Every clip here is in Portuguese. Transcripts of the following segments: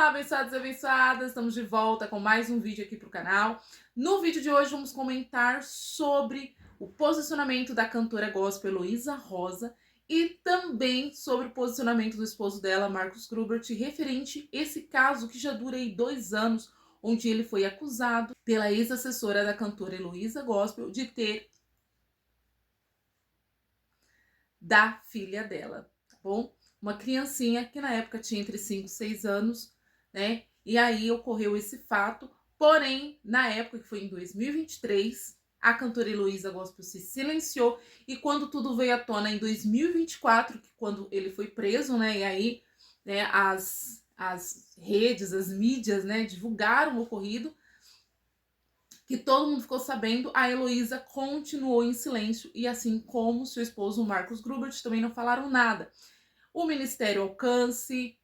Olá, abençoados e abençoadas, estamos de volta com mais um vídeo aqui para o canal. No vídeo de hoje vamos comentar sobre o posicionamento da cantora gospel Heloísa Rosa e também sobre o posicionamento do esposo dela, Marcos Grubert, referente a esse caso que já dura aí 2 anos, onde ele foi acusado pela ex-assessora da cantora Heloísa Gospel de ter da filha dela, tá bom? Uma criancinha que na época tinha entre 5 e 6 anos, né? E aí ocorreu esse fato, porém, na época, que foi em 2023, a cantora Heloísa Gospel se silenciou, e quando tudo veio à tona em 2024, que quando ele foi preso, né? E aí, né, as redes, as mídias, né, divulgaram o ocorrido, que todo mundo ficou sabendo, a Heloísa continuou em silêncio, e assim como seu esposo Marcos Grubert também não falaram nada. O Ministério Alcance,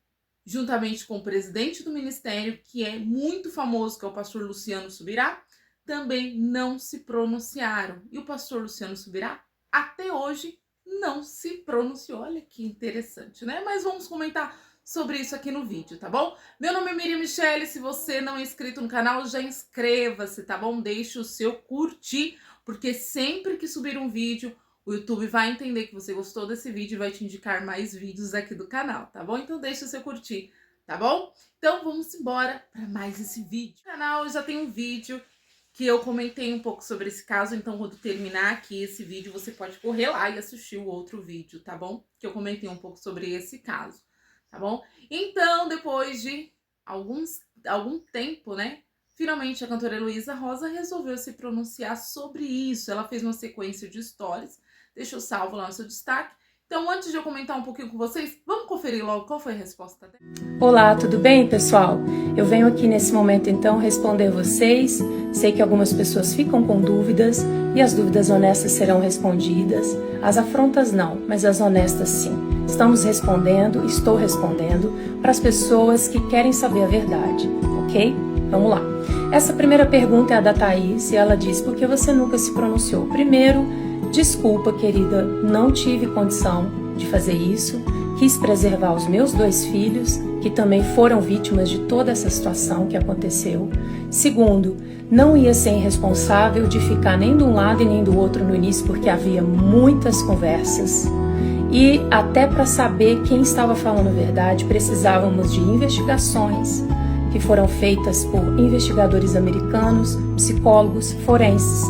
juntamente com o presidente do ministério, que é muito famoso, que é o pastor Luciano Subirá, também não se pronunciaram. E o pastor Luciano Subirá, até hoje, não se pronunciou. Olha que interessante, né? Mas vamos comentar sobre isso aqui no vídeo, tá bom? Meu nome é Miriam Michele, se você não é inscrito no canal, já inscreva-se, tá bom? Deixe o seu curtir, porque sempre que subir um vídeo, o YouTube vai entender que você gostou desse vídeo e vai te indicar mais vídeos aqui do canal, tá bom? Então deixa o seu curtir, tá bom? Então vamos embora para mais esse vídeo. No canal já tem um vídeo que eu comentei um pouco sobre esse caso, então quando terminar aqui esse vídeo, você pode correr lá e assistir o outro vídeo, tá bom? Que eu comentei um pouco sobre esse caso, tá bom? Então, depois de algum tempo, né? Finalmente a cantora Heloísa Rosa resolveu se pronunciar sobre isso. Ela fez uma sequência de stories, deixou salvo lá no seu destaque. Então, antes de eu comentar um pouquinho com vocês, vamos conferir logo qual foi a resposta dela. Olá, tudo bem, pessoal? Eu venho aqui nesse momento, então, responder vocês. Sei que algumas pessoas ficam com dúvidas e as dúvidas honestas serão respondidas. As afrontas não, mas as honestas sim. Estamos respondendo, estou respondendo para as pessoas que querem saber a verdade, ok? Vamos lá. Essa primeira pergunta é a da Thaís e ela diz: por que você nunca se pronunciou? Primeiro, desculpa, querida, não tive condição de fazer isso. Quis preservar os meus 2 filhos, que também foram vítimas de toda essa situação que aconteceu. Segundo, não ia ser irresponsável de ficar nem de um lado e nem do outro no início, porque havia muitas conversas. E até para saber quem estava falando a verdade, precisávamos de investigações que foram feitas por investigadores americanos, psicólogos, forenses.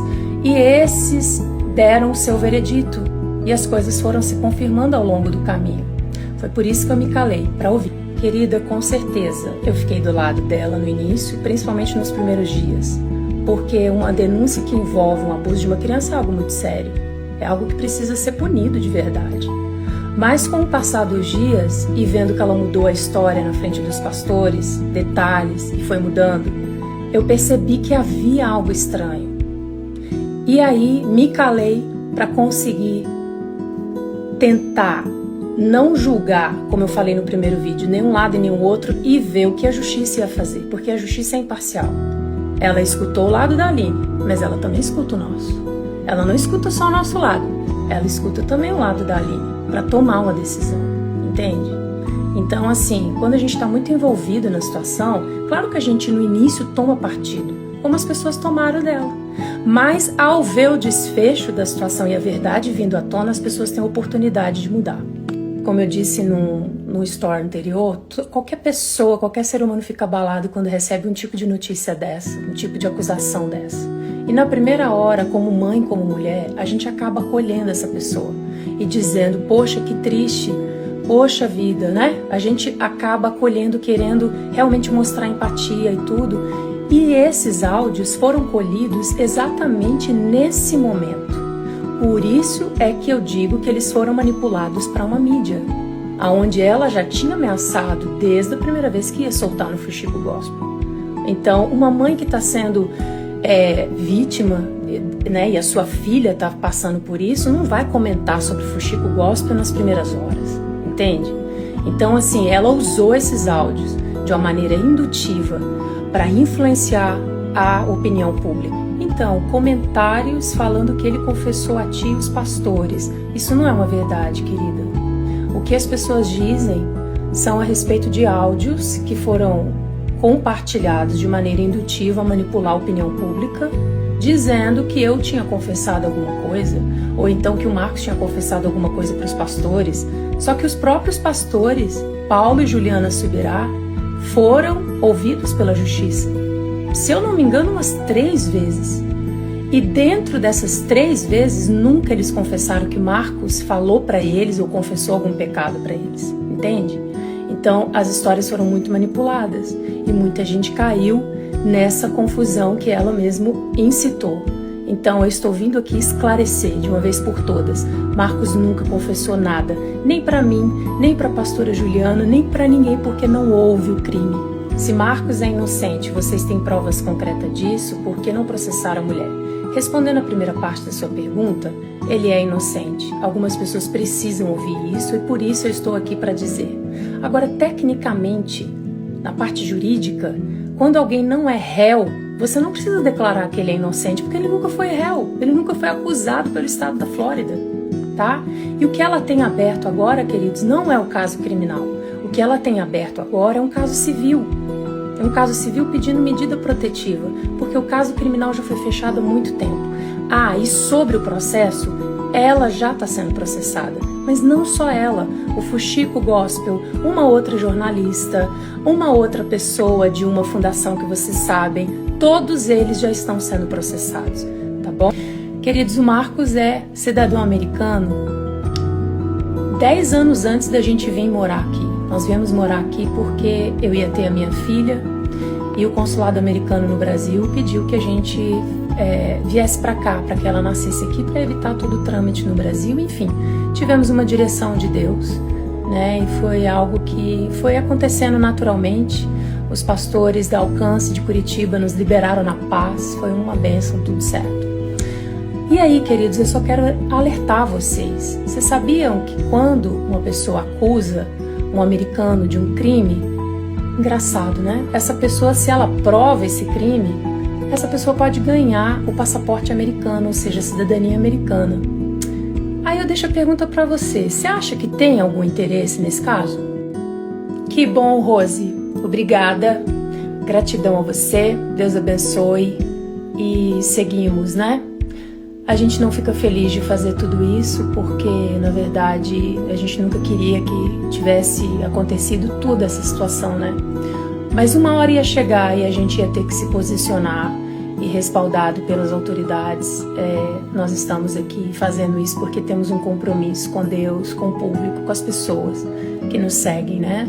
E esses deram o seu veredito e as coisas foram se confirmando ao longo do caminho. Foi por isso que eu me calei, para ouvir. Querida, com certeza, eu fiquei do lado dela no início, principalmente nos primeiros dias, porque uma denúncia que envolve um abuso de uma criança é algo muito sério, é algo que precisa ser punido de verdade. Mas com o passar dos dias e vendo que ela mudou a história na frente dos pastores, detalhes, e foi mudando, eu percebi que havia algo estranho. E aí me calei para conseguir tentar não julgar, como eu falei no primeiro vídeo, nem um lado e nem o outro, e ver o que a justiça ia fazer, porque a justiça é imparcial. Ela escutou o lado da Aline, mas ela também escuta o nosso. Ela não escuta só o nosso lado, ela escuta também o lado da Aline, para tomar uma decisão, entende? Então, assim, quando a gente está muito envolvido na situação, claro que a gente no início toma partido, como as pessoas tomaram dela. Mas ao ver o desfecho da situação e a verdade vindo à tona, as pessoas têm a oportunidade de mudar. Como eu disse no story anterior, qualquer pessoa, qualquer ser humano fica abalado quando recebe um tipo de notícia dessa, um tipo de acusação dessa. E na primeira hora, como mãe, como mulher, a gente acaba acolhendo essa pessoa e dizendo: poxa, que triste, poxa vida, né? A gente acaba acolhendo, querendo realmente mostrar empatia e tudo. E esses áudios foram colhidos exatamente nesse momento. Por isso é que eu digo que eles foram manipulados para uma mídia, aonde ela já tinha ameaçado desde a primeira vez que ia soltar no Fuxico Gospel. Então, uma mãe que está sendo vítima, né, e a sua filha está passando por isso, não vai comentar sobre o Fuxico Gospel nas primeiras horas, entende? Então, assim, ela usou esses áudios de uma maneira indutiva para influenciar a opinião pública. Então, comentários falando que ele confessou a ti os pastores. Isso não é uma verdade, querida. O que as pessoas dizem são a respeito de áudios que foram compartilhados de maneira indutiva a manipular a opinião pública, dizendo que eu tinha confessado alguma coisa, ou então que o Marcos tinha confessado alguma coisa para os pastores. Só que os próprios pastores, Paulo e Juliana Subirá, foram ouvidos pela justiça. Se eu não me engano, umas 3 vezes. E dentro dessas 3 vezes, nunca eles confessaram que Marcos falou para eles ou confessou algum pecado para eles. Entende? Então, as histórias foram muito manipuladas e muita gente caiu nessa confusão que ela mesmo incitou. Então, eu estou vindo aqui esclarecer de uma vez por todas. Marcos nunca confessou nada, nem para mim, nem para a pastora Juliana, nem para ninguém, porque não houve o crime. Se Marcos é inocente, vocês têm provas concretas disso, por que não processar a mulher? Respondendo a primeira parte da sua pergunta, ele é inocente. Algumas pessoas precisam ouvir isso e por isso eu estou aqui para dizer. Agora, tecnicamente, na parte jurídica, quando alguém não é réu, você não precisa declarar que ele é inocente, porque ele nunca foi réu, ele nunca foi acusado pelo estado da Flórida, tá? E o que ela tem aberto agora, queridos, não é o caso criminal. O que ela tem aberto agora é um caso civil. É um caso civil pedindo medida protetiva, porque o caso criminal já foi fechado há muito tempo. Ah, e sobre o processo, ela já está sendo processada. Mas não só ela, o Fuxico Gospel, uma outra jornalista, uma outra pessoa de uma fundação que vocês sabem, todos eles já estão sendo processados, tá bom? Queridos, o Marcos é cidadão americano 10 anos antes da gente vir morar aqui. Nós viemos morar aqui porque eu ia ter a minha filha e o consulado americano no Brasil pediu que a gente viesse para cá, para que ela nascesse aqui, para evitar todo o trâmite no Brasil. Enfim, tivemos uma direção de Deus, né? E foi algo que foi acontecendo naturalmente. Os pastores da Alcance de Curitiba nos liberaram na paz, foi uma bênção, tudo certo. E aí, queridos, eu só quero alertar vocês. Vocês sabiam que quando uma pessoa acusa um americano de um crime, engraçado, né? Essa pessoa, se ela prova esse crime, essa pessoa pode ganhar o passaporte americano, ou seja, a cidadania americana. Aí eu deixo a pergunta para você. Você acha que tem algum interesse nesse caso? Que bom, Rose. Obrigada. Gratidão a você. Deus abençoe. E seguimos, né? A gente não fica feliz de fazer tudo isso porque, na verdade, a gente nunca queria que tivesse acontecido toda essa situação, né? Mas uma hora ia chegar e a gente ia ter que se posicionar e respaldado pelas autoridades. Nós estamos aqui fazendo isso porque temos um compromisso com Deus, com o público, com as pessoas que nos seguem, né?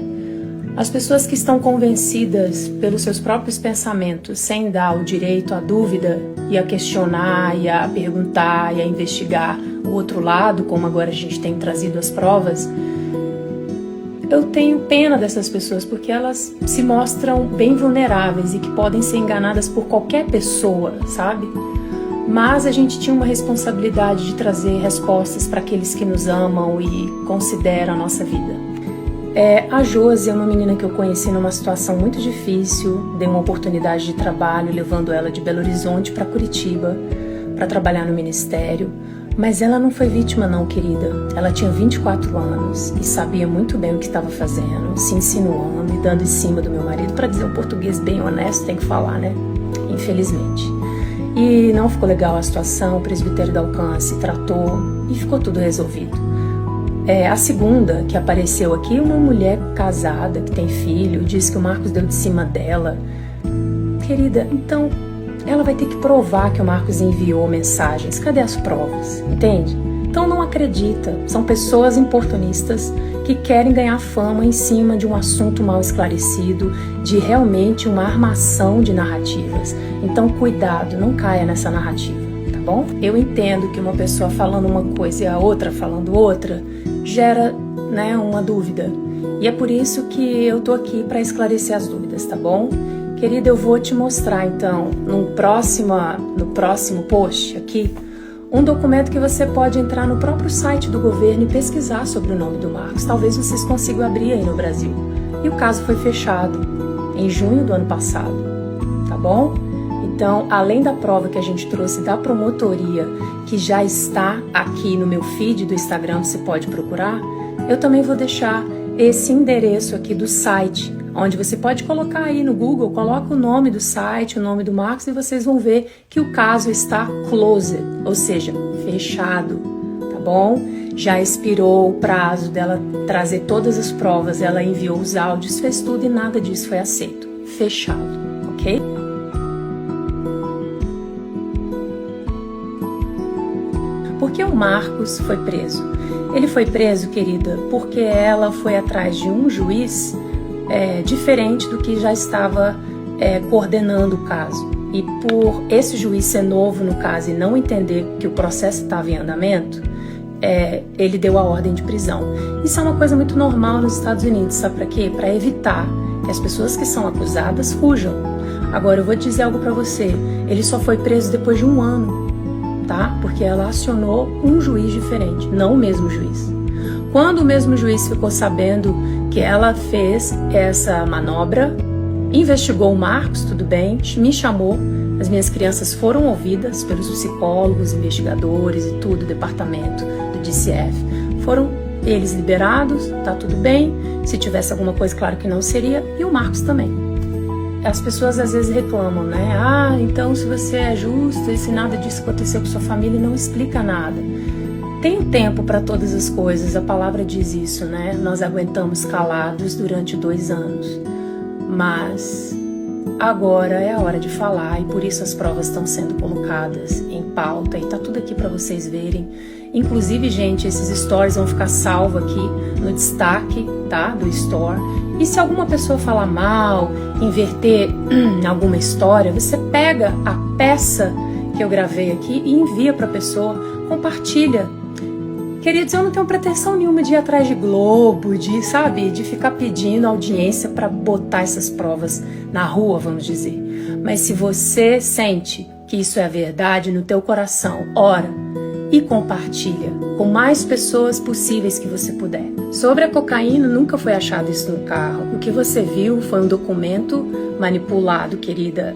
As pessoas que estão convencidas pelos seus próprios pensamentos, sem dar o direito à dúvida e a questionar, e a perguntar, e a investigar o outro lado, como agora a gente tem trazido as provas, eu tenho pena dessas pessoas, porque elas se mostram bem vulneráveis e que podem ser enganadas por qualquer pessoa, sabe? Mas a gente tinha uma responsabilidade de trazer respostas para aqueles que nos amam e consideram a nossa vida. A Josi é uma menina que eu conheci numa situação muito difícil, dei uma oportunidade de trabalho levando ela de Belo Horizonte para Curitiba para trabalhar no ministério, mas ela não foi vítima não, querida. Ela tinha 24 anos e sabia muito bem o que estava fazendo, se insinuando e dando em cima do meu marido, para dizer um português bem honesto, tem que falar, né? Infelizmente. E não ficou legal a situação, o presbitério da Alcance tratou e ficou tudo resolvido. A segunda que apareceu aqui, uma mulher casada, que tem filho, disse que o Marcos deu de cima dela. Querida, então ela vai ter que provar que o Marcos enviou mensagens. Cadê as provas? Entende? Então não acredita. São pessoas oportunistas que querem ganhar fama em cima de um assunto mal esclarecido, de realmente uma armação de narrativas. Então cuidado, não caia nessa narrativa, tá bom? Eu entendo que uma pessoa falando uma coisa e a outra falando outra gera, né, uma dúvida. E é por isso que eu tô aqui para esclarecer as dúvidas, tá bom? Querida, eu vou te mostrar então no próximo post aqui um documento que você pode entrar no próprio site do governo e pesquisar sobre o nome do Marcos. Talvez vocês consigam abrir aí no Brasil. E o caso foi fechado em junho do ano passado, tá bom? Então, além da prova que a gente trouxe da promotoria, que já está aqui no meu feed do Instagram, você pode procurar, eu também vou deixar esse endereço aqui do site, onde você pode colocar aí no Google, coloca o nome do site, o nome do Marcos, e vocês vão ver que o caso está closed, ou seja, fechado, tá bom? Já expirou o prazo dela trazer todas as provas, ela enviou os áudios, fez tudo e nada disso foi aceito. Fechado, ok? Por que o Marcos foi preso? Ele foi preso, querida, porque ela foi atrás de um juiz diferente do que já estava coordenando o caso. E por esse juiz ser novo no caso e não entender que o processo estava em andamento, ele deu a ordem de prisão. Isso é uma coisa muito normal nos Estados Unidos, sabe para quê? Para evitar que as pessoas que são acusadas fujam. Agora, eu vou dizer algo para você, ele só foi preso depois de 1 ano, tá? Porque ela acionou um juiz diferente, não o mesmo juiz. Quando o mesmo juiz ficou sabendo que ela fez essa manobra, investigou o Marcos, tudo bem, me chamou, as minhas crianças foram ouvidas pelos psicólogos, investigadores e tudo, departamento do DCF. Foram eles liberados, tá tudo bem, se tivesse alguma coisa, claro que não seria, e o Marcos também. As pessoas às vezes reclamam, né? Ah, então se você é justo e se nada disso aconteceu com sua família, não explica nada. Tem tempo para todas as coisas, a palavra diz isso, né? Nós aguentamos calados durante 2 anos, mas agora é a hora de falar e por isso as provas estão sendo colocadas em pauta e tá tudo aqui para vocês verem. Inclusive, gente, esses stories vão ficar salvos aqui no destaque, tá? Do store. E se alguma pessoa falar mal, inverter alguma história, você pega a peça que eu gravei aqui e envia para a pessoa, compartilha. Queridos, eu não tenho pretensão nenhuma de ir atrás de Globo, de ficar pedindo audiência para botar essas provas na rua, vamos dizer. Mas se você sente que isso é a verdade no teu coração, ora e compartilha com mais pessoas possíveis que você puder. Sobre a cocaína, nunca foi achado isso no carro. O que você viu foi um documento manipulado, querida.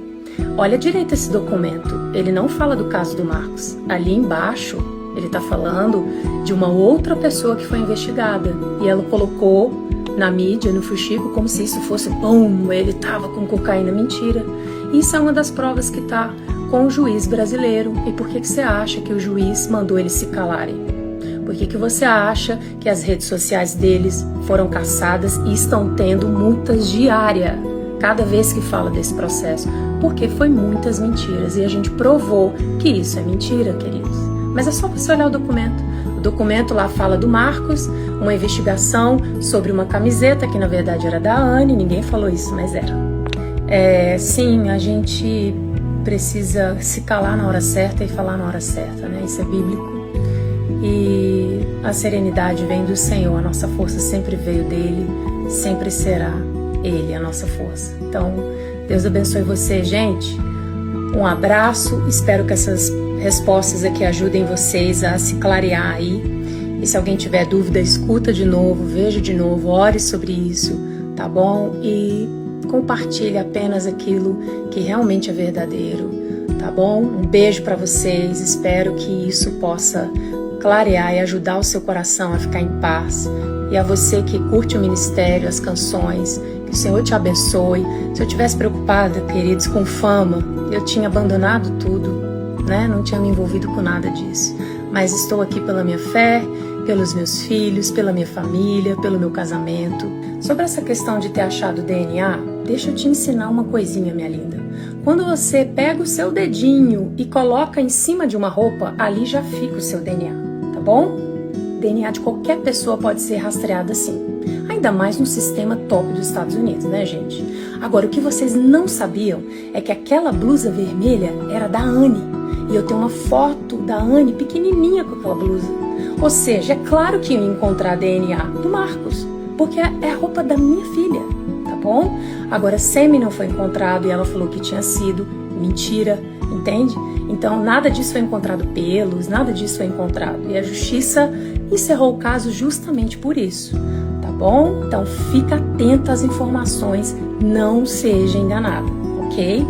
Olha direito esse documento. Ele não fala do caso do Marcos. Ali embaixo, ele está falando de uma outra pessoa que foi investigada. E ela colocou na mídia, no fuxico, como se isso fosse, pum, ele estava com cocaína. Mentira. Isso é uma das provas que está com o juiz brasileiro. E por que você acha que o juiz mandou eles se calarem? Por que você acha que as redes sociais deles foram caçadas e estão tendo multas diárias cada vez que fala desse processo? Porque foi muitas mentiras e a gente provou que isso é mentira, queridos. Mas é só você olhar o documento. O documento lá fala do Marcos, uma investigação sobre uma camiseta que na verdade era da Anne, ninguém falou isso, mas era. Sim, a gente precisa se calar na hora certa e falar na hora certa, né? Isso é bíblico. E a serenidade vem do Senhor, a nossa força sempre veio dele, sempre será ele a nossa força. Então, Deus abençoe você, gente. Um abraço, espero que essas respostas aqui ajudem vocês a se clarear aí. E se alguém tiver dúvida, escuta de novo, veja de novo, ore sobre isso, tá bom? E compartilhe apenas aquilo que realmente é verdadeiro, tá bom? Um beijo para vocês, espero que isso possa clarear e ajudar o seu coração a ficar em paz. E a você que curte o ministério, as canções, que o Senhor te abençoe. Se eu tivesse preocupada, queridos, com fama, eu tinha abandonado tudo, né? Não tinha me envolvido com nada disso. Mas estou aqui pela minha fé, pelos meus filhos, pela minha família, pelo meu casamento. Sobre essa questão de ter achado DNA, deixa eu te ensinar uma coisinha, minha linda. Quando você pega o seu dedinho e coloca em cima de uma roupa, ali já fica o seu DNA, tá bom? DNA de qualquer pessoa pode ser rastreado assim. Ainda mais no sistema top dos Estados Unidos, né, gente? Agora, o que vocês não sabiam é que aquela blusa vermelha era da Anne. E eu tenho uma foto da Anne pequenininha com aquela blusa. Ou seja, é claro que eu ia encontrar DNA do Marcos, porque é a roupa da minha filha, tá bom? Agora, sêmen não foi encontrado e ela falou que tinha sido mentira, entende? Então, nada disso foi encontrado pelos, nada disso foi encontrado. E a justiça encerrou o caso justamente por isso, tá bom? Então, fica atenta às informações, não seja enganada, ok?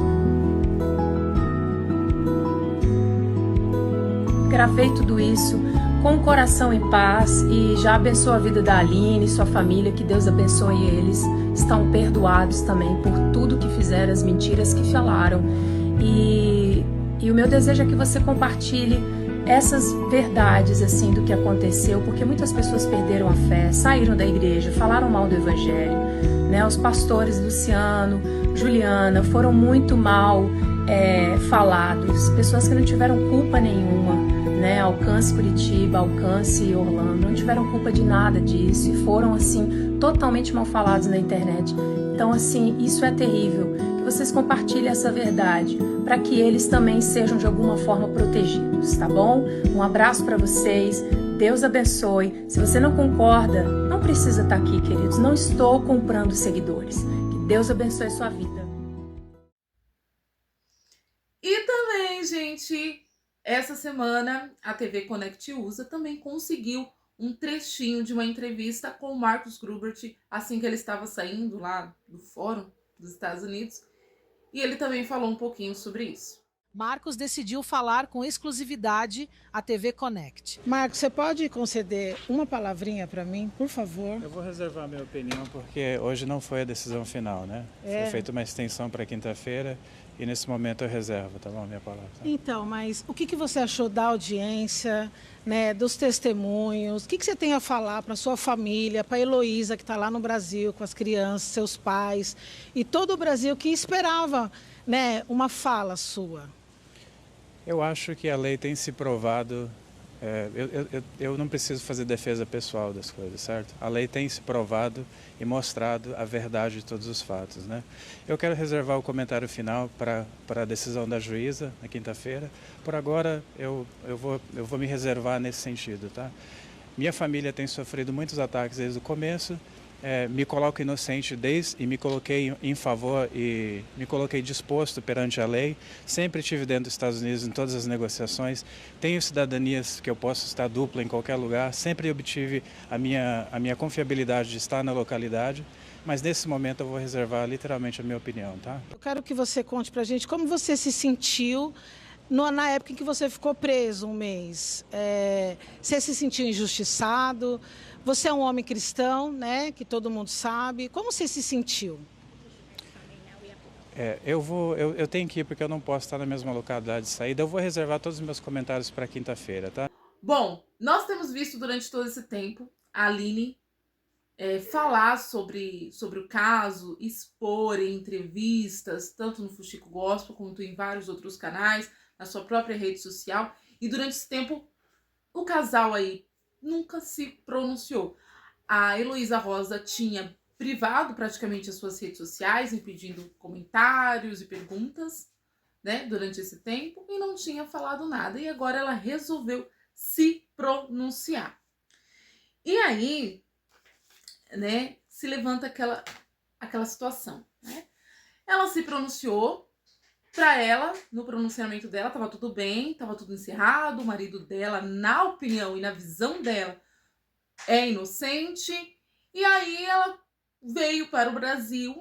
Gravei tudo isso com o coração em paz e já abençoo a vida da Aline e sua família, que Deus abençoe eles. estão perdoados também por tudo que fizeram, as mentiras que falaram. E o meu desejo é que você compartilhe essas verdades assim do que aconteceu, porque muitas pessoas perderam a fé, saíram da igreja, falaram mal do evangelho, né? Os pastores Luciano, Juliana foram muito mal falados, pessoas que não tiveram culpa nenhuma, né? Alcance Curitiba, Alcance Orlando, não tiveram culpa de nada disso e foram assim totalmente mal falados na internet. Então assim, isso é terrível. Que vocês compartilhem essa verdade para que eles também sejam de alguma forma protegidos, tá bom? Um abraço para vocês. Deus abençoe. Se você não concorda, não precisa estar aqui, queridos. Não estou comprando seguidores. Que Deus abençoe a sua vida. E também, gente, essa semana a TV Connect USA também conseguiu um trechinho de uma entrevista com o Marcus Grubert assim que ele estava saindo lá do Fórum dos Estados Unidos. E ele também falou um pouquinho sobre isso. Marcos decidiu falar com exclusividade à TV Connect. Marcos, você pode conceder uma palavrinha para mim, por favor? Eu vou reservar a minha opinião porque hoje não foi a decisão final, né? Foi feita uma extensão para quinta-feira e nesse momento eu reservo, tá bom, a minha palavra. Então, mas o que você achou da audiência, né, dos testemunhos? O que você tem a falar para sua família, para a Heloísa que está lá no Brasil com as crianças, seus pais e todo o Brasil que esperava, né, uma fala sua? Eu acho que a lei tem se provado, eu não preciso fazer defesa pessoal das coisas, certo? A lei tem se provado e mostrado a verdade de todos os fatos, né? Eu quero reservar o comentário final para a decisão da juíza na quinta-feira. Por agora, eu vou me reservar nesse sentido, tá? Minha família tem sofrido muitos ataques desde o começo. Me coloco inocente e me coloquei em favor e me coloquei disposto perante a lei. Sempre estive dentro dos Estados Unidos em todas as negociações. Tenho cidadanias que eu posso estar dupla em qualquer lugar. Sempre obtive a minha confiabilidade de estar na localidade. Mas nesse momento eu vou reservar literalmente a minha opinião, tá? Eu quero que você conte pra gente como você se sentiu na época em que você ficou preso um mês. Você se sentiu injustiçado? Você é um homem cristão, né? Que todo mundo sabe. Como você se sentiu? Eu tenho que ir porque eu não posso estar na mesma localidade de saída. Eu vou reservar todos os meus comentários para quinta-feira, tá? Bom, nós temos visto durante todo esse tempo a Aline falar sobre o caso, expor em entrevistas, tanto no Fuxico Gospel quanto em vários outros canais, na sua própria rede social. E durante esse tempo, o casal aí nunca se pronunciou. A Heloísa Rosa tinha privado praticamente as suas redes sociais, impedindo comentários e perguntas, né, durante esse tempo, e não tinha falado nada. E agora ela resolveu se pronunciar. E aí, né, se levanta aquela situação, né? Ela se pronunciou. Para ela, no pronunciamento dela, estava tudo bem, estava tudo encerrado. O marido dela, na opinião e na visão dela, é inocente. E aí ela veio para o Brasil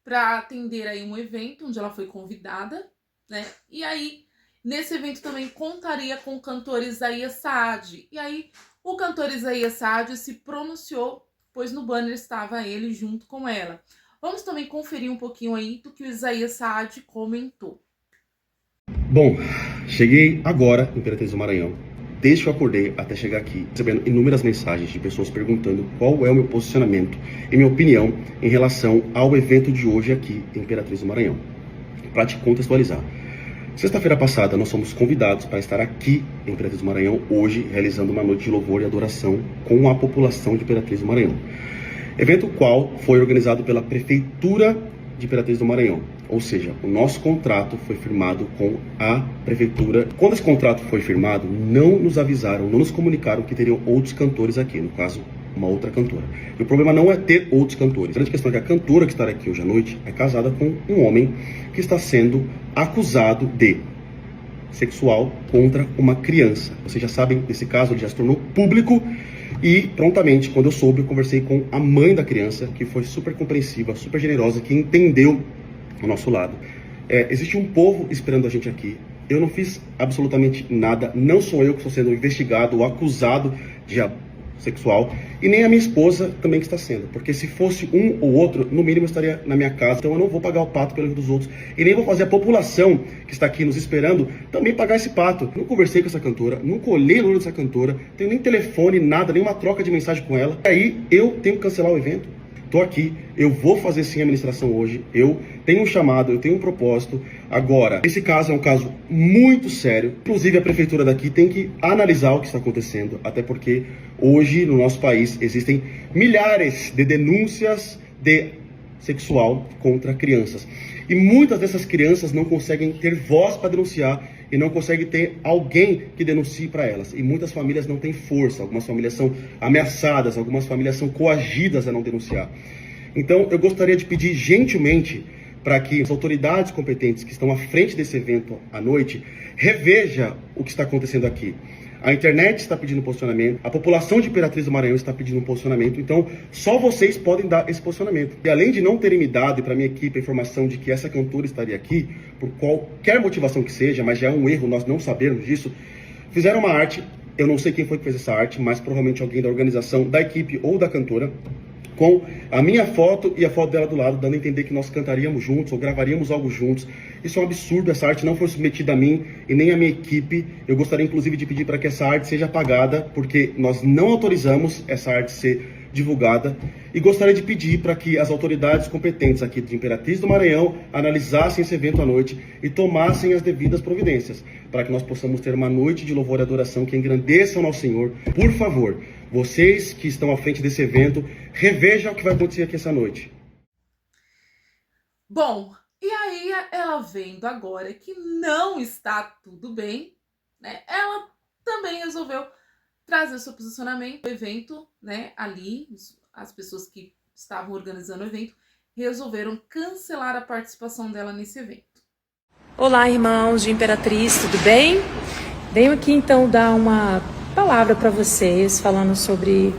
para atender aí um evento onde ela foi convidada, né? E aí, nesse evento também contaria com o cantor Isaías Saad. E aí, o cantor Isaías Saad se pronunciou, pois no banner estava ele junto com ela. Vamos também conferir um pouquinho aí do que o Isaías Saad comentou. Bom, cheguei agora em Imperatriz do Maranhão. Desde que eu acordei até chegar aqui, recebendo inúmeras mensagens de pessoas perguntando qual é o meu posicionamento e minha opinião em relação ao evento de hoje aqui em Imperatriz do Maranhão. Para te contextualizar, sexta-feira passada nós fomos convidados para estar aqui em Imperatriz do Maranhão hoje, realizando uma noite de louvor e adoração com a população de Imperatriz do Maranhão. Evento qual foi organizado pela Prefeitura de Imperatriz do Maranhão. Ou seja, o nosso contrato foi firmado com a Prefeitura. Quando esse contrato foi firmado, não nos avisaram, não nos comunicaram que teriam outros cantores aqui, no caso, uma outra cantora. E o problema não é ter outros cantores. A grande questão é que a cantora que está aqui hoje à noite é casada com um homem que está sendo acusado de sexual contra uma criança. Vocês já sabem, nesse caso, ele já se tornou público. E prontamente, quando eu soube, eu conversei com a mãe da criança, que foi super compreensiva, super generosa, que entendeu o nosso lado. Existe um povo esperando a gente aqui. Eu não fiz absolutamente nada. Não sou eu que estou sendo investigado ou acusado de sexual, e nem a minha esposa também que está sendo, porque se fosse um ou outro, no mínimo estaria na minha casa, então eu não vou pagar o pato pelo erro dos outros, e nem vou fazer a população que está aqui nos esperando também pagar esse pato. Não conversei com essa cantora, nunca olhei no olho dessa cantora, tenho nem telefone, nada, nenhuma troca de mensagem com ela, e aí eu tenho que cancelar o evento. Tô aqui, eu vou fazer sim a administração hoje, eu tenho um chamado, eu tenho um propósito. Agora, esse caso é um caso muito sério, inclusive a prefeitura daqui tem que analisar o que está acontecendo, até porque hoje no nosso país existem milhares de denúncias de sexual contra crianças. E muitas dessas crianças não conseguem ter voz para denunciar e não conseguem ter alguém que denuncie para elas. E muitas famílias não têm força, algumas famílias são ameaçadas, algumas famílias são coagidas a não denunciar. Então eu gostaria de pedir gentilmente para que as autoridades competentes que estão à frente desse evento à noite reveja o que está acontecendo aqui. A internet está pedindo posicionamento, a população de Imperatriz do Maranhão está pedindo um posicionamento, então só vocês podem dar esse posicionamento. E além de não terem me dado e para minha equipe a informação de que essa cantora estaria aqui, por qualquer motivação que seja, mas já é um erro nós não sabermos disso, fizeram uma arte, eu não sei quem foi que fez essa arte, mas provavelmente alguém da organização, da equipe ou da cantora, com a minha foto e a foto dela do lado, dando a entender que nós cantaríamos juntos ou gravaríamos algo juntos. Isso é um absurdo, essa arte não foi submetida a mim e nem à minha equipe. Eu gostaria inclusive de pedir para que essa arte seja apagada, porque nós não autorizamos essa arte ser divulgada. E gostaria de pedir para que as autoridades competentes aqui de Imperatriz do Maranhão analisassem esse evento à noite e tomassem as devidas providências, para que nós possamos ter uma noite de louvor e adoração que engrandeça o nosso Senhor. Por favor, vocês que estão à frente desse evento, revejam o que vai acontecer aqui essa noite. Bom, e aí ela vendo agora que não está tudo bem, né? Ela também resolveu trazer o seu posicionamento do evento, né? Ali, as pessoas que estavam organizando o evento resolveram cancelar a participação dela nesse evento. Olá, irmãos de Imperatriz, tudo bem? Venho aqui então dar uma palavra para vocês, falando sobre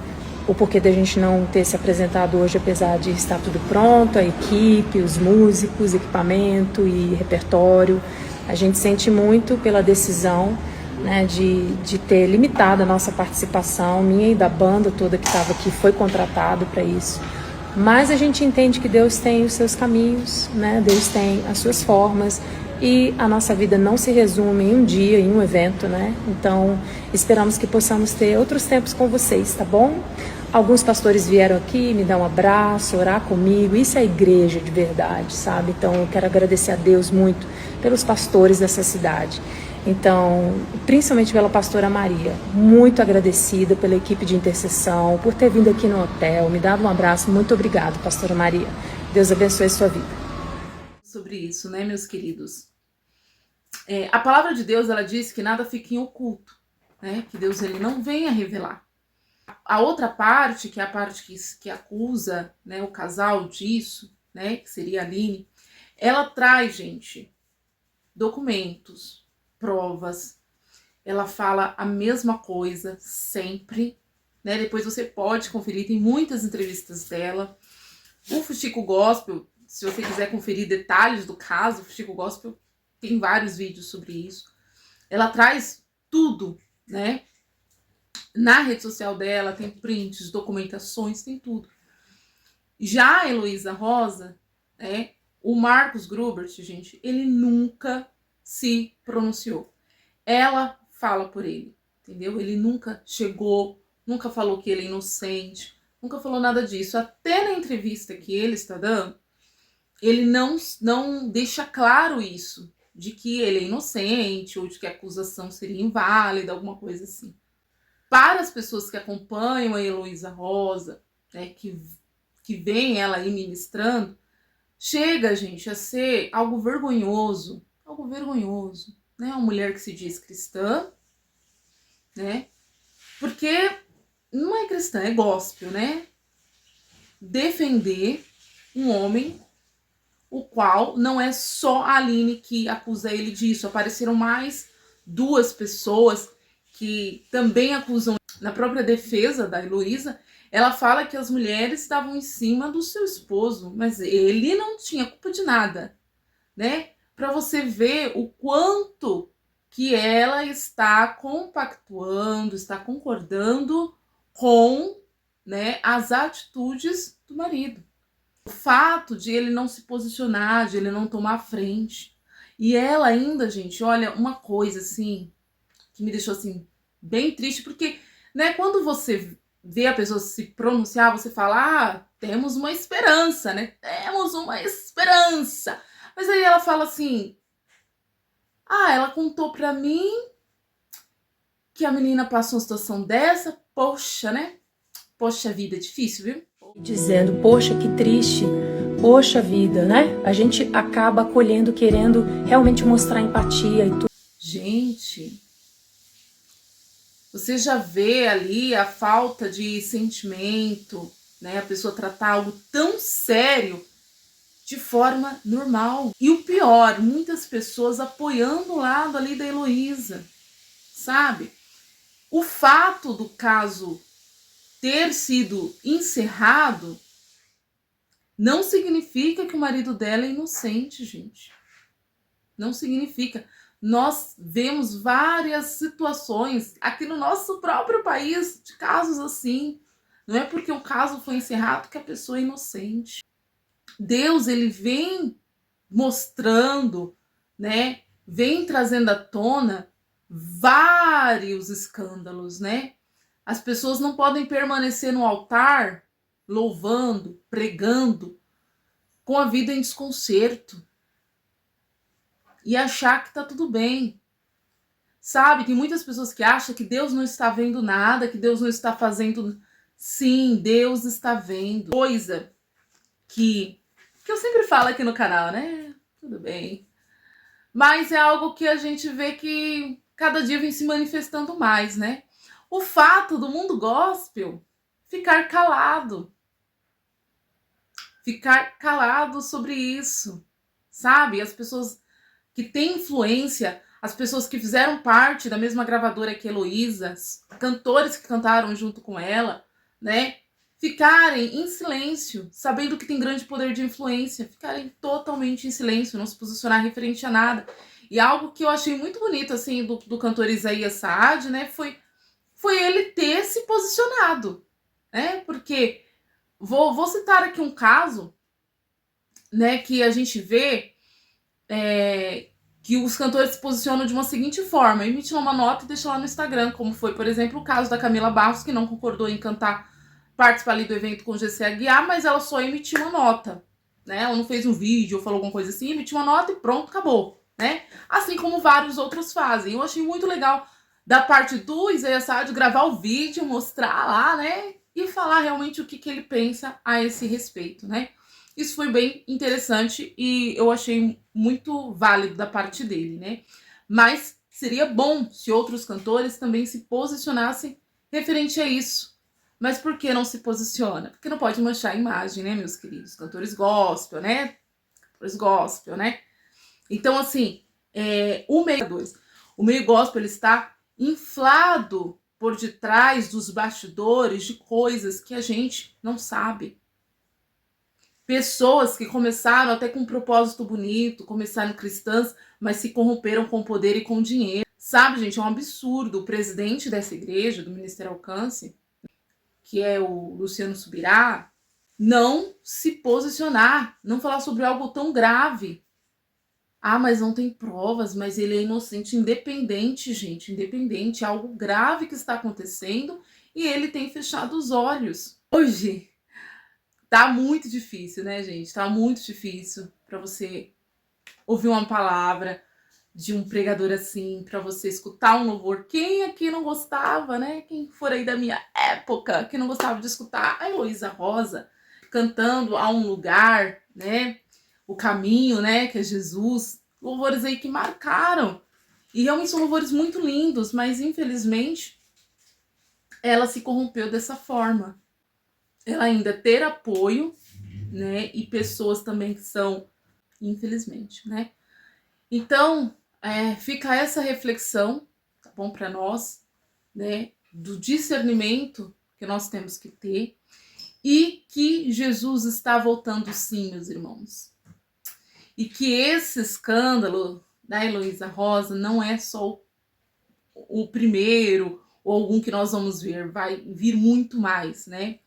o porquê da gente não ter se apresentado hoje, apesar de estar tudo pronto, a equipe, os músicos, equipamento e repertório. A gente sente muito pela decisão, né, de ter limitado a nossa participação, minha e da banda toda que estava aqui, foi contratado para isso. Mas a gente entende que Deus tem os seus caminhos, né? Deus tem as suas formas, e a nossa vida não se resume em um dia, em um evento, né? Então, esperamos que possamos ter outros tempos com vocês, tá bom? Alguns pastores vieram aqui me dar um abraço, orar comigo. Isso é igreja de verdade, sabe? Então, eu quero agradecer a Deus muito pelos pastores dessa cidade. Então, principalmente pela pastora Maria, muito agradecida pela equipe de intercessão, por ter vindo aqui no hotel, me dado um abraço. Muito obrigada, pastora Maria. Deus abençoe a sua vida. Sobre isso, né, meus queridos? A palavra de Deus, ela diz que nada fica em oculto, né? Que Deus, ele não vem a revelar. A outra parte, que é a parte que acusa, né, o casal disso, né, que seria a Aline, ela traz, gente, documentos, provas, ela fala a mesma coisa sempre, né? Depois você pode conferir, tem muitas entrevistas dela. O Fuxico Gospel, se você quiser conferir detalhes do caso, o Fuxico Gospel tem vários vídeos sobre isso. Ela traz tudo, né? Na rede social dela tem prints, documentações, tem tudo. Já a Heloísa Rosa, né? O Marcos Grubert, gente, ele nunca se pronunciou. Ela fala por ele, entendeu? Ele nunca chegou, nunca falou que ele é inocente, nunca falou nada disso. Até na entrevista que ele está dando, ele não deixa claro isso, de que ele é inocente ou de que a acusação seria inválida, alguma coisa assim. Para as pessoas que acompanham a Heloísa Rosa, né, que vem ela aí ministrando, chega, gente, a ser algo vergonhoso, né? Uma mulher que se diz cristã, né? Porque não é cristã, é gospel, né? Defender um homem, o qual não é só a Aline que acusa ele disso. Apareceram mais duas pessoas que também acusam. Na própria defesa da Heloísa, ela fala que as mulheres estavam em cima do seu esposo, mas ele não tinha culpa de nada, né? Para você ver o quanto que ela está compactuando, está concordando com, né, as atitudes do marido. O fato de ele não se posicionar, de ele não tomar frente. E ela ainda, gente, olha, uma coisa assim, que me deixou assim, bem triste, porque, né, quando você vê a pessoa se pronunciar, você fala, ah, temos uma esperança, né? Temos uma esperança. Mas aí ela fala assim, ah, ela contou pra mim que a menina passou uma situação dessa, poxa, né? Poxa vida, é difícil, viu? Dizendo, poxa, que triste, poxa vida, né? A gente acaba acolhendo, querendo realmente mostrar empatia e tudo. Gente, você já vê ali a falta de sentimento, né? A pessoa tratar algo tão sério de forma normal. E o pior, muitas pessoas apoiando o lado ali da Heloísa, sabe? O fato do caso ter sido encerrado não significa que o marido dela é inocente, gente. Não significa. Nós vemos várias situações aqui no nosso próprio país de casos assim. Não é porque o caso foi encerrado que a pessoa é inocente. Deus, ele vem mostrando, né? Vem trazendo à tona vários escândalos, né? As pessoas não podem permanecer no altar louvando, pregando, com a vida em desconcerto e achar que tá tudo bem. Sabe, tem muitas pessoas que acham que Deus não está vendo nada, que Deus não está fazendo. Sim, Deus está vendo. Coisa que eu sempre falo aqui no canal, né? Tudo bem. Mas é algo que a gente vê que cada dia vem se manifestando mais, né? O fato do mundo gospel ficar calado. Ficar calado sobre isso, sabe? As pessoas que têm influência, as pessoas que fizeram parte da mesma gravadora que Heloísa, cantores que cantaram junto com ela, né? Ficarem em silêncio, sabendo que tem grande poder de influência, ficarem totalmente em silêncio, não se posicionar referente a nada. E algo que eu achei muito bonito, assim, do cantor Isaías Saad, né? Foi ele ter se posicionado, né? Porque vou citar aqui um caso, né, que a gente vê que os cantores se posicionam de uma seguinte forma: emitem uma nota e deixam lá no Instagram, como foi, por exemplo, o caso da Camila Barros, que não concordou em participar ali do evento com o GC Aguiar, mas ela só emitiu uma nota, né? Ela não fez um vídeo ou falou alguma coisa assim, emitiu uma nota e pronto, acabou, né? Assim como vários outros fazem. Eu achei muito legal da parte do Isaías Saad gravar o vídeo, mostrar lá, né? E falar realmente o que ele pensa a esse respeito, né? Isso foi bem interessante e eu achei muito válido da parte dele, né? Mas seria bom se outros cantores também se posicionassem referente a isso. Mas por que não se posiciona? Porque não pode manchar a imagem, né, meus queridos? Cantores gospel, né? Cantores gospel, né? Então, assim, o meio gospel, ele está inflado por detrás dos bastidores de coisas que a gente não sabe. Pessoas que começaram até com um propósito bonito, começaram cristãs, mas se corromperam com poder e com dinheiro. Sabe, gente, é um absurdo. O presidente dessa igreja, do Ministério Alcance, que é o Luciano Subirá, não se posicionar, não falar sobre algo tão grave. Ah, mas não tem provas, mas ele é inocente. Independente, gente, independente. É algo grave que está acontecendo e ele tem fechado os olhos. Hoje tá muito difícil, né, gente? Tá muito difícil para você ouvir uma palavra de um pregador assim, para você escutar um louvor. Quem aqui não gostava, né? Quem for aí da minha época, que não gostava de escutar a Heloísa Rosa cantando A um Lugar, né? O Caminho, né? Que é Jesus. Louvores aí que marcaram. E realmente são louvores muito lindos, mas infelizmente ela se corrompeu dessa forma. Ela ainda ter apoio, né? E pessoas também que são, infelizmente, né? Então, fica essa reflexão, tá bom, para nós, né? Do discernimento que nós temos que ter e que Jesus está voltando sim, meus irmãos. E que esse escândalo da Heloísa Rosa não é só o primeiro ou algum que nós vamos ver, vai vir muito mais, né?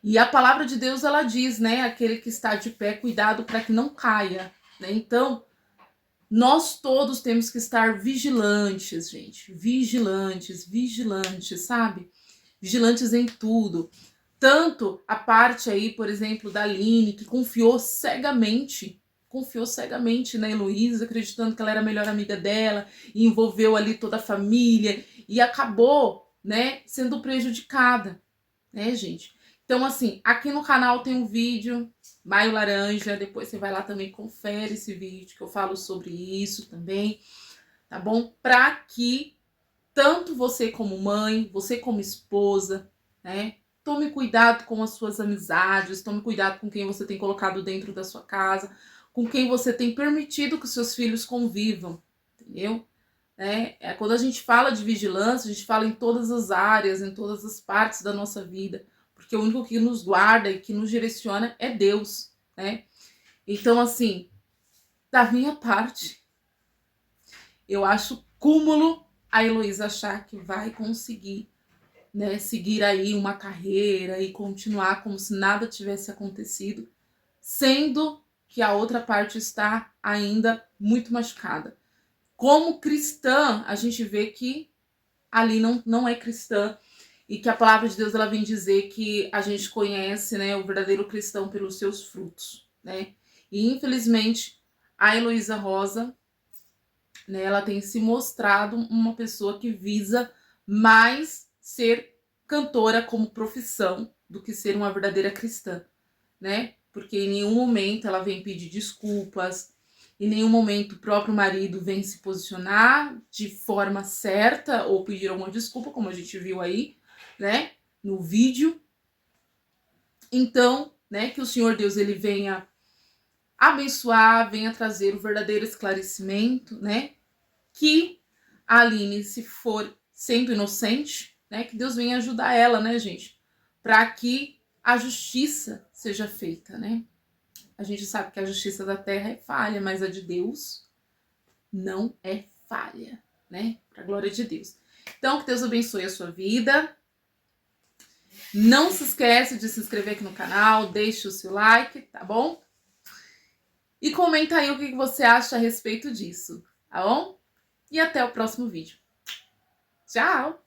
E a palavra de Deus, ela diz, né? Aquele que está de pé, cuidado para que não caia, né? Então, nós todos temos que estar vigilantes, gente. Vigilantes, sabe? Vigilantes em tudo. Tanto a parte aí, por exemplo, da Aline, que confiou cegamente na Heloísa, acreditando que ela era a melhor amiga dela, e envolveu ali toda a família, e acabou, né, sendo prejudicada, né, gente? Então, assim, aqui no canal tem um vídeo, Maio Laranja, depois você vai lá também, confere esse vídeo, que eu falo sobre isso também, tá bom? Pra que tanto você como mãe, você como esposa, né, tome cuidado com as suas amizades, tome cuidado com quem você tem colocado dentro da sua casa, com quem você tem permitido que os seus filhos convivam, entendeu? Quando a gente fala de vigilância, a gente fala em todas as áreas, em todas as partes da nossa vida, porque o único que nos guarda e que nos direciona é Deus, né? Então, assim, da minha parte, eu acho cúmulo a Heloísa achar que vai conseguir, né, seguir aí uma carreira e continuar como se nada tivesse acontecido, sendo que a outra parte está ainda muito machucada. Como cristã, a gente vê que ali não é cristã e que a palavra de Deus ela vem dizer que a gente conhece, né, o verdadeiro cristão pelos seus frutos, né? E infelizmente a Heloísa Rosa, né, ela tem se mostrado uma pessoa que visa mais ser cantora como profissão do que ser uma verdadeira cristã, né? Porque em nenhum momento ela vem pedir desculpas, em nenhum momento o próprio marido vem se posicionar de forma certa ou pedir alguma desculpa, como a gente viu aí, né, no vídeo. Então, né, que o Senhor Deus ele venha abençoar, venha trazer o verdadeiro esclarecimento, né? Que a Aline, se for sendo inocente, né, que Deus venha ajudar ela, né, gente? Para que a justiça seja feita, né? A gente sabe que a justiça da terra é falha, mas a de Deus não é falha, né? Para a glória de Deus. Então, que Deus abençoe a sua vida. Não se esquece de se inscrever aqui no canal, deixe o seu like, tá bom? E comenta aí o que você acha a respeito disso, tá bom? E até o próximo vídeo. Tchau!